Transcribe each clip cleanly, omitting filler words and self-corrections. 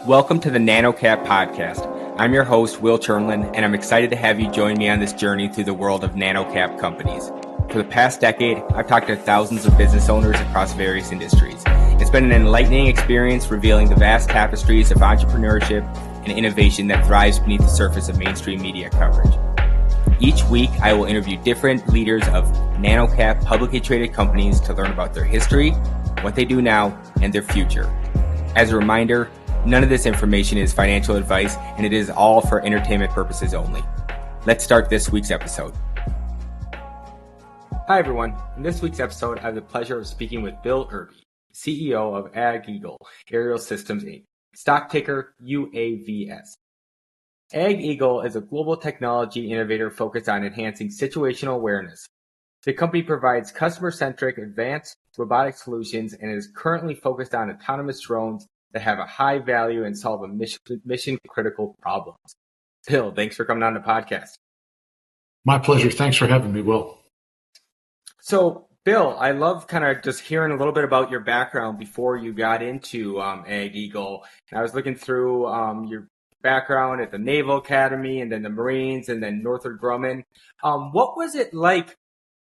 Welcome to the NanoCap podcast. I'm your host, Will Chernlin, and I'm excited to have you join me on this journey through the world of NanoCap companies. For the past decade, I've talked to thousands of business owners across various industries. It's been an enlightening experience revealing the vast tapestries of entrepreneurship and innovation that thrives beneath the surface of mainstream media coverage. Each week, I will interview different leaders of NanoCap publicly traded companies to learn about their history, what they do now, and their future. As a reminder, none of this information is financial advice, and it is all for entertainment purposes only. Let's start this week's episode. Hi, everyone. In this week's episode, I have the pleasure of speaking with Bill Irby, CEO of AgEagle Aerial Systems, Inc., stock ticker UAVS. AgEagle is a global technology innovator focused on enhancing situational awareness. The company provides customer-centric advanced robotic solutions and is currently focused on autonomous drones that have a high value and solve a mission-critical problems. Bill, thanks for coming on the podcast. My pleasure. Thanks for having me, Will. So, Bill, I love kind of just hearing a little bit about your background before you got into AgEagle. And I was looking through your background at the Naval Academy and then the Marines and then Northrop Grumman. What was it like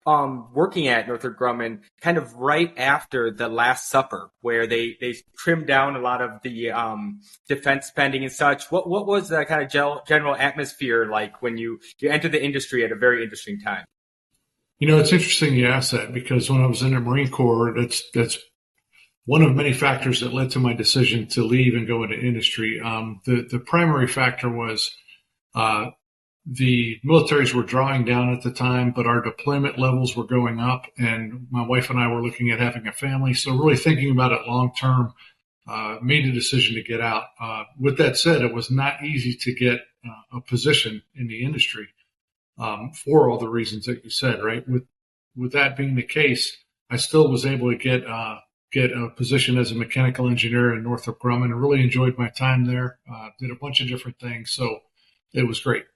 working at Northrop Grumman kind of right after the Last Supper, where they trimmed down a lot of the defense spending and such? What was the kind of general atmosphere like when you entered the industry at a very interesting time? You know, it's interesting you asked that because when I was in the Marine Corps, that's one of many factors that led to my decision to leave and go into industry. The primary factor was the militaries were drawing down at the time, but our deployment levels were going up, and my wife and I were looking at having a family. So really thinking about it long term, made a decision to get out. With that said, it was not easy to get a position in the industry for all the reasons that you said, right? With that being the case, I still was able to get a position as a mechanical engineer in Northrop Grumman and really enjoyed my time there. Did a bunch of different things. So it was great.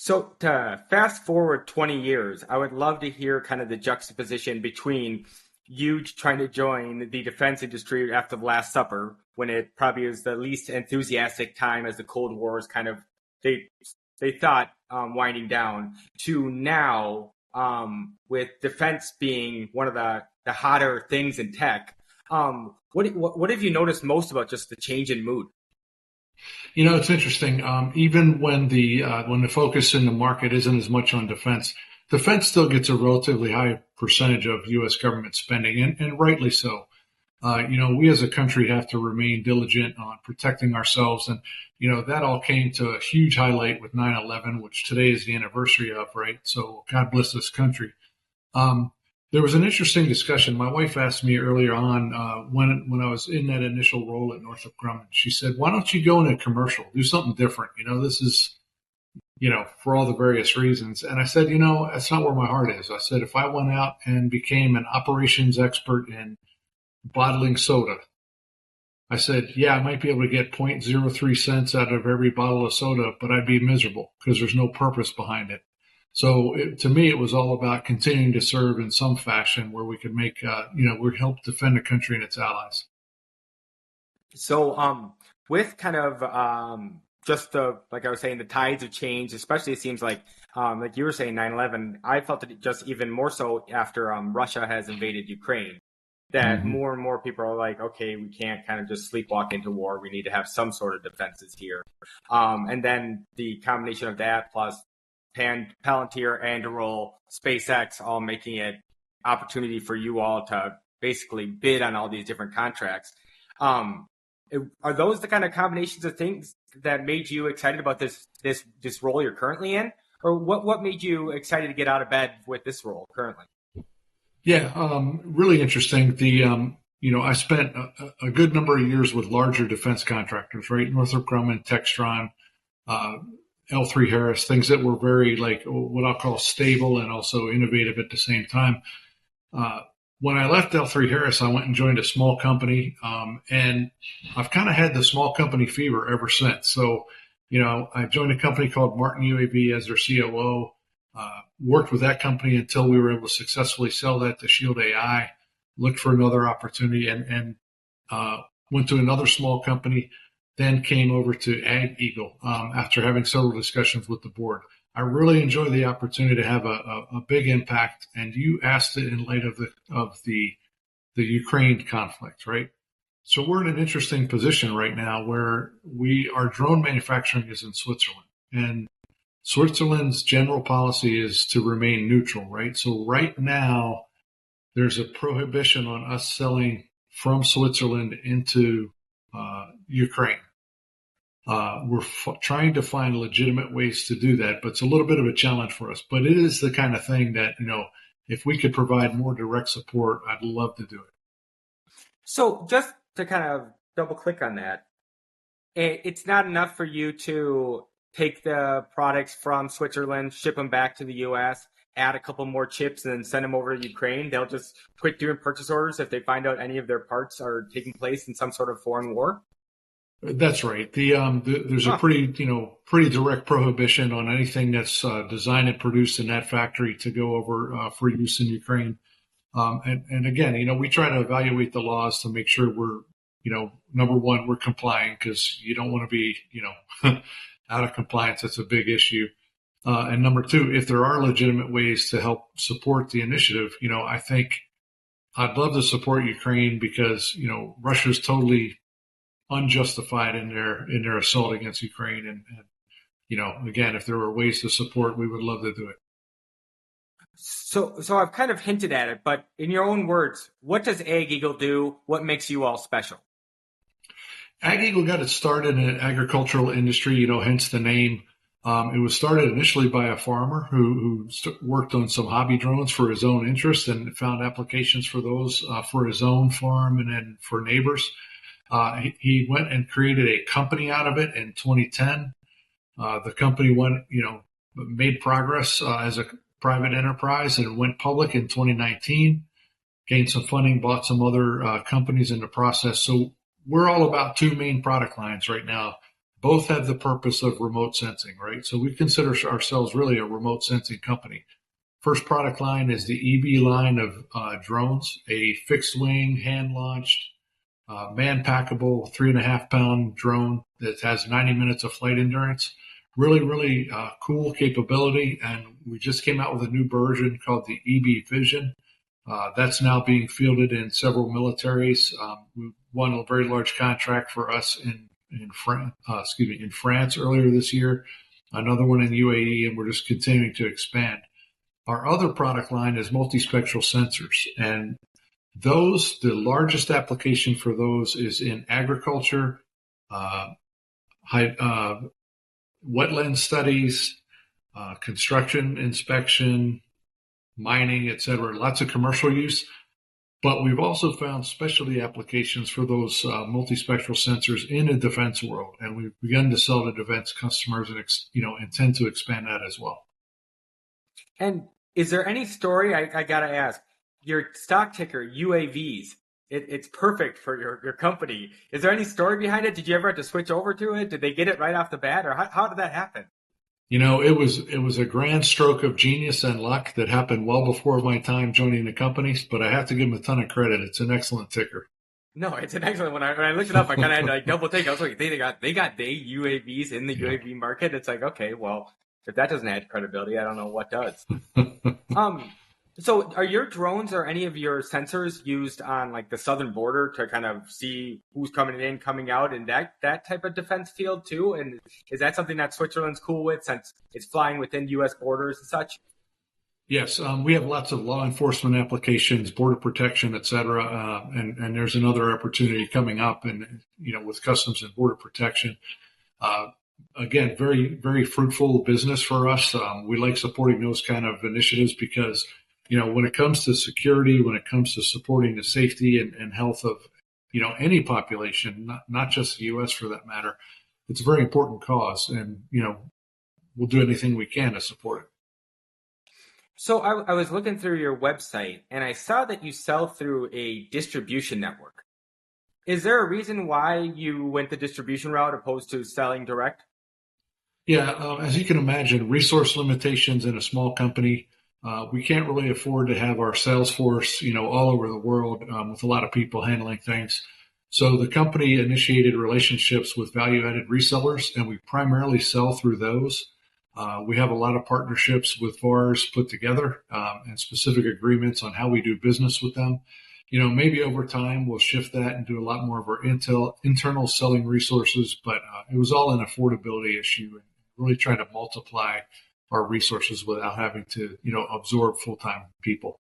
So to fast forward 20 years, I would love to hear kind of the juxtaposition between you trying to join the defense industry after the Last Supper, when it probably was the least enthusiastic time as the Cold War is kind of, they thought winding down, to now with defense being one of the hotter things in tech. What have you noticed most about just the change in mood? You know, it's interesting. Even when the focus in the market isn't as much on defense still gets a relatively high percentage of U.S. government spending, and rightly so. We as a country have to remain diligent on protecting ourselves. And, that all came to a huge highlight with 9/11, which today is the anniversary of, right? So God bless this country. There was an interesting discussion. My wife asked me earlier on when I was in that initial role at Northrop Grumman. She said, "Why don't you go in a commercial? Do something different. This is, for all the various reasons." And I said, that's not where my heart is. I said, if I went out and became an operations expert in bottling soda, I said, yeah, I might be able to get 0.03 cents out of every bottle of soda, but I'd be miserable because there's no purpose behind it. So to me, it was all about continuing to serve in some fashion where we could make, we help defend the country and its allies. So with kind of just like I was saying, the tides have changed, especially it seems like you were saying 9/11, I felt it just even more so after Russia has invaded Ukraine, that more and more people are like, okay, we can't kind of just sleepwalk into war. We need to have some sort of defenses here. And then the combination of that plus Palantir, Anduril, SpaceX, all making it opportunity for you all to basically bid on all these different contracts. Are those the kind of combinations of things that made you excited about this role you're currently in? Or what made you excited to get out of bed with this role currently? Yeah, really interesting. I spent a good number of years with larger defense contractors, right? Northrop Grumman, Textron, L3Harris, things that were very what I'll call stable and also innovative at the same time. When I left L3Harris, I went and joined a small company, and I've kind of had the small company fever ever since. So, I joined a company called Martin UAV as their COO, worked with that company until we were able to successfully sell that to Shield AI, looked for another opportunity, and went to another small company, then came over to AgEagle after having several discussions with the board. I really enjoy the opportunity to have a big impact, and you asked it in light of the Ukraine conflict, right? So we're in an interesting position right now where our drone manufacturing is in Switzerland, and Switzerland's general policy is to remain neutral, right? So right now there's a prohibition on us selling from Switzerland into Ukraine. We're trying to find legitimate ways to do that, but it's a little bit of a challenge for us. But it is the kind of thing that, if we could provide more direct support, I'd love to do it. So just to kind of double click on that, it's not enough for you to take the products from Switzerland, ship them back to the U.S., add a couple more chips, and then send them over to Ukraine. They'll just quit doing purchase orders if they find out any of their parts are taking place in some sort of foreign war? That's right. There's a pretty direct prohibition on anything that's designed and produced in that factory to go over for use in Ukraine. And again, we try to evaluate the laws to make sure we're, number one, we're complying, because you don't want to be, out of compliance. That's a big issue. And number two, if there are legitimate ways to help support the initiative, I think I'd love to support Ukraine because, Russia's totally unjustified in their assault against Ukraine. And again, if there were ways to support, we would love to do it. So I've kind of hinted at it, but in your own words, what does AgEagle do? What makes you all special? AgEagle got its start in an agricultural industry, hence the name. It was started initially by a farmer who worked on some hobby drones for his own interest and found applications for those for his own farm and then for neighbors. He went and created a company out of it in 2010. The company made progress as a private enterprise and went public in 2019, gained some funding, bought some other companies in the process. So we're all about two main product lines right now. Both have the purpose of remote sensing, right? So we consider ourselves really a remote sensing company. First product line is the EB line of drones, a fixed wing, hand launched, man-packable 3.5-pound drone that has 90 minutes of flight endurance. Really, really cool capability. And we just came out with a new version called the EB Vision. That's now being fielded in several militaries. We won a very large contract for us in France earlier this year, another one in UAE, and we're just continuing to expand. Our other product line is multispectral sensors, and the largest application for those is in agriculture, wetland studies, construction inspection, mining, etc. Lots of commercial use. But we've also found specialty applications for those multispectral sensors in the defense world, and we've begun to sell to defense customers and intend to expand that as well. And is there any story, I gotta ask, your stock ticker, UAVs, it's perfect for your company. Is there any story behind it? Did you ever have to switch over to it? Did they get it right off the bat, or how did that happen? It was a grand stroke of genius and luck that happened well before my time joining the company, but I have to give them a ton of credit. It's an excellent ticker. No, it's an excellent one. When I looked it up, I kind of had to double take. I was like, they got UAVs in the UAV market. It's like, okay, well, if that doesn't add credibility, I don't know what does. So are your drones or any of your sensors used on like the southern border to kind of see who's coming in, coming out, and that type of defense field too? And is that something that Switzerland's cool with since it's flying within U.S. borders and such? Yes, we have lots of law enforcement applications, border protection, et cetera, and there's another opportunity coming up, and with customs and border protection. Again, very, very fruitful business for us. We like supporting those kind of initiatives because when it comes to security, when it comes to supporting the safety and health of, any population, not just the U.S. for that matter, it's a very important cause. And, we'll do anything we can to support it. So I was looking through your website and I saw that you sell through a distribution network. Is there a reason why you went the distribution route opposed to selling direct? Yeah, as you can imagine, resource limitations in a small company. We can't really afford to have our sales force, all over the world with a lot of people handling things. So the company initiated relationships with value-added resellers, and we primarily sell through those. We have a lot of partnerships with VARs put together and specific agreements on how we do business with them. Maybe over time we'll shift that and do a lot more of our internal selling resources, but it was all an affordability issue and really trying to multiply our resources without having to, absorb full-time people.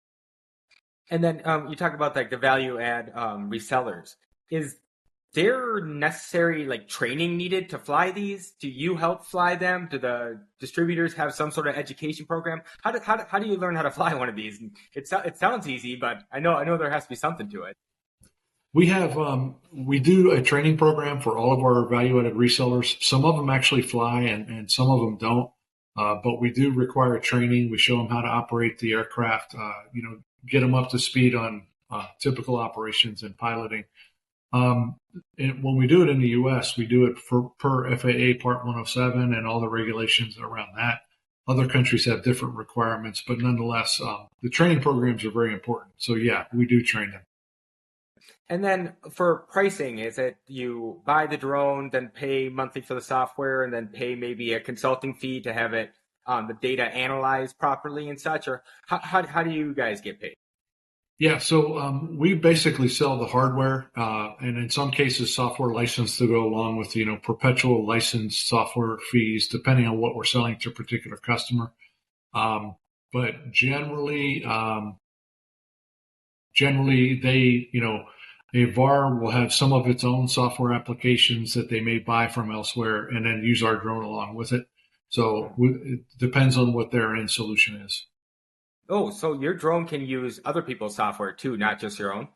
And then you talk about like the value add resellers. Is there necessary like training needed to fly these? Do you help fly them? Do the distributors have some sort of education program? How do you learn how to fly one of these? It sounds easy, but I know there has to be something to it. We do a training program for all of our value-added resellers. Some of them actually fly and some of them don't. But we do require training. We show them how to operate the aircraft, get them up to speed on typical operations and piloting. And when we do it in the U.S., we do it per FAA Part 107 and all the regulations around that. Other countries have different requirements, but nonetheless, the training programs are very important. So yeah, we do train them. And then for pricing, is it you buy the drone, then pay monthly for the software, and then pay maybe a consulting fee to have it the data analyzed properly and such? Or how do you guys get paid? Yeah, so we basically sell the hardware, and in some cases, software license to go along with, perpetual license software fees, depending on what we're selling to a particular customer. But generally, they, a VAR will have some of its own software applications that they may buy from elsewhere and then use our drone along with it. So it depends on what their end solution is. Oh, so your drone can use other people's software too, not just your own?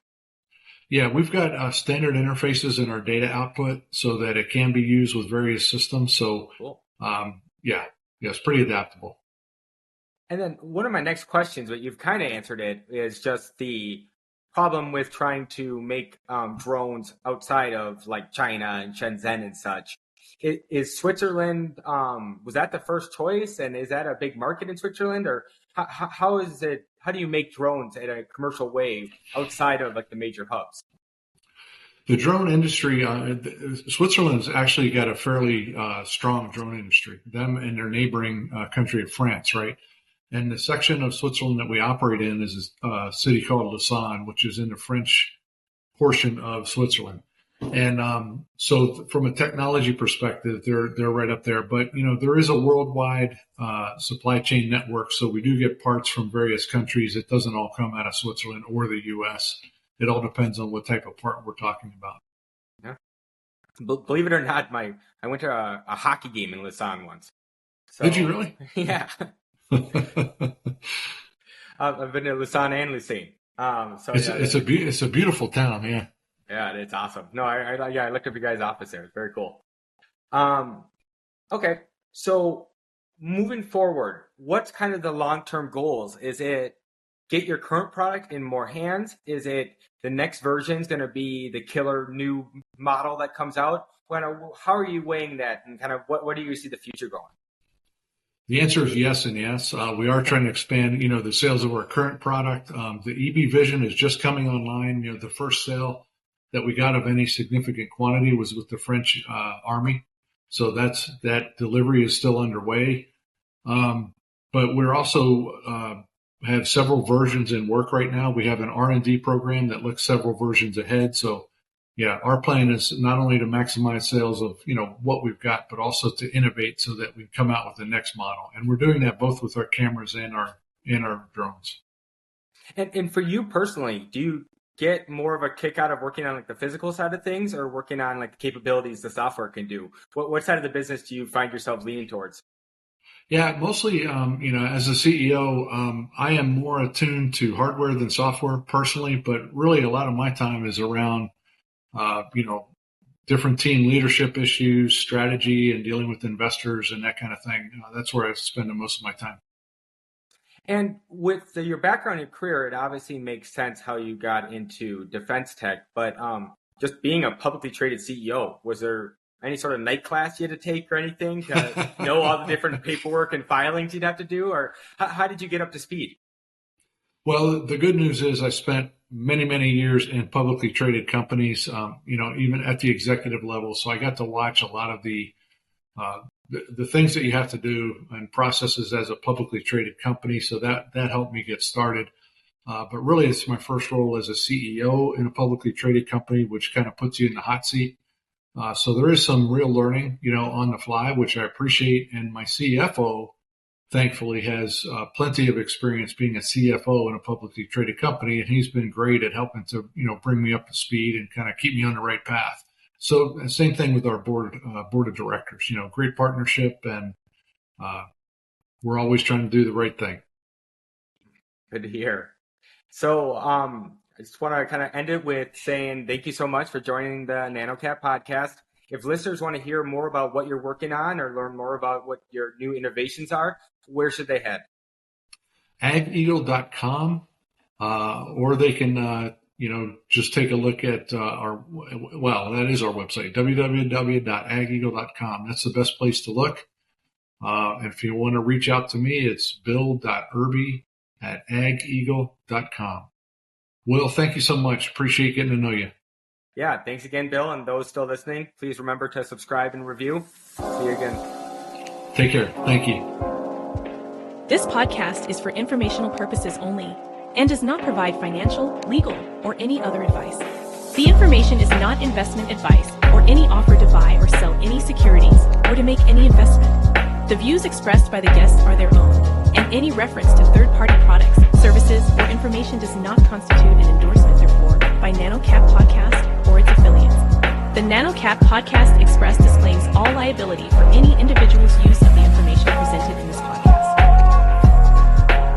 Yeah, we've got standard interfaces in our data output so that it can be used with various systems. So, cool. Yeah, it's pretty adaptable. And then one of my next questions, but you've kind of answered it, is just the problem with trying to make drones outside of like China and Shenzhen and such. Is Switzerland, was that the first choice? And is that a big market in Switzerland? Or how is it, how do you make drones in a commercial way outside of like the major hubs? The drone industry, Switzerland's actually got a fairly strong drone industry, them and their neighboring country of France, right? And the section of Switzerland that we operate in is a city called Lausanne, which is in the French portion of Switzerland. And so from a technology perspective, they're right up there. But, there is a worldwide supply chain network. So we do get parts from various countries. It doesn't all come out of Switzerland or the U.S. It all depends on what type of part we're talking about. Yeah. Believe it or not, I went to a hockey game in Lausanne once. So, did you really? Yeah. I've been to Lausanne and Lucerne. It's a beautiful town, yeah. Yeah, it's awesome. No, I looked up your guys' office there. It's very cool. Okay, so moving forward, what's kind of the long-term goals? Is it get your current product in more hands? Is it the next version is going to be the killer new model that comes out? How are you weighing that, and kind of what do you see the future going? The answer is yes and yes. We are trying to expand, the sales of our current product. The EB Vision is just coming online. The first sale that we got of any significant quantity was with the French Army. So that delivery is still underway. But we're also have several versions in work right now. We have an R&D program that looks several versions ahead. So yeah, our plan is not only to maximize sales of, what we've got, but also to innovate so that we come out with the next model. And we're doing that both with our cameras and our drones. And for you personally, do you get more of a kick out of working on like the physical side of things or working on like the capabilities the software can do? What side of the business do you find yourself leaning towards? Yeah, mostly, as a CEO, I am more attuned to hardware than software personally, but really a lot of my time is around, different team leadership issues, strategy, and dealing with investors and that kind of thing. That's where I spend most of my time. And with your background in your career, it obviously makes sense how you got into defense tech. But just being a publicly traded CEO, was there any sort of night class you had to take or anything to know all the different paperwork and filings you'd have to do? Or how did you get up to speed? Well, the good news is I spent many years in publicly traded companies, even at the executive level. So I got to watch a lot of the things that you have to do and processes as a publicly traded company. So that helped me get started. But really, it's my first role as a CEO in a publicly traded company, which kind of puts you in the hot seat. So there is some real learning, on the fly, which I appreciate. And my CFO, thankfully, has plenty of experience being a CFO in a publicly traded company, and he's been great at helping to, bring me up to speed and kind of keep me on the right path. So same thing with our board of directors. Great partnership, and we're always trying to do the right thing. Good to hear. So I just want to kind of end it with saying thank you so much for joining the NanoCap podcast. If listeners want to hear more about what you're working on or learn more about what your new innovations are, where should they head? AgEagle.com, or they can, just take a look at that is our website, www.ageagle.com. That's the best place to look. And if you want to reach out to me, it's bill.irby@ageagle.com. Will, thank you so much. Appreciate getting to know you. Yeah, thanks again, Bill. And those still listening, please remember to subscribe and review. See you again. Take care. Thank you. This podcast is for informational purposes only and does not provide financial, legal, or any other advice. The information is not investment advice or any offer to buy or sell any securities or to make any investment. The views expressed by the guests are their own, and any reference to third-party products, services, or information does not constitute an endorsement therefor by NanoCap Podcast or its affiliates. The NanoCap Podcast Express disclaims all liability for any individual's use of the information presented in this podcast.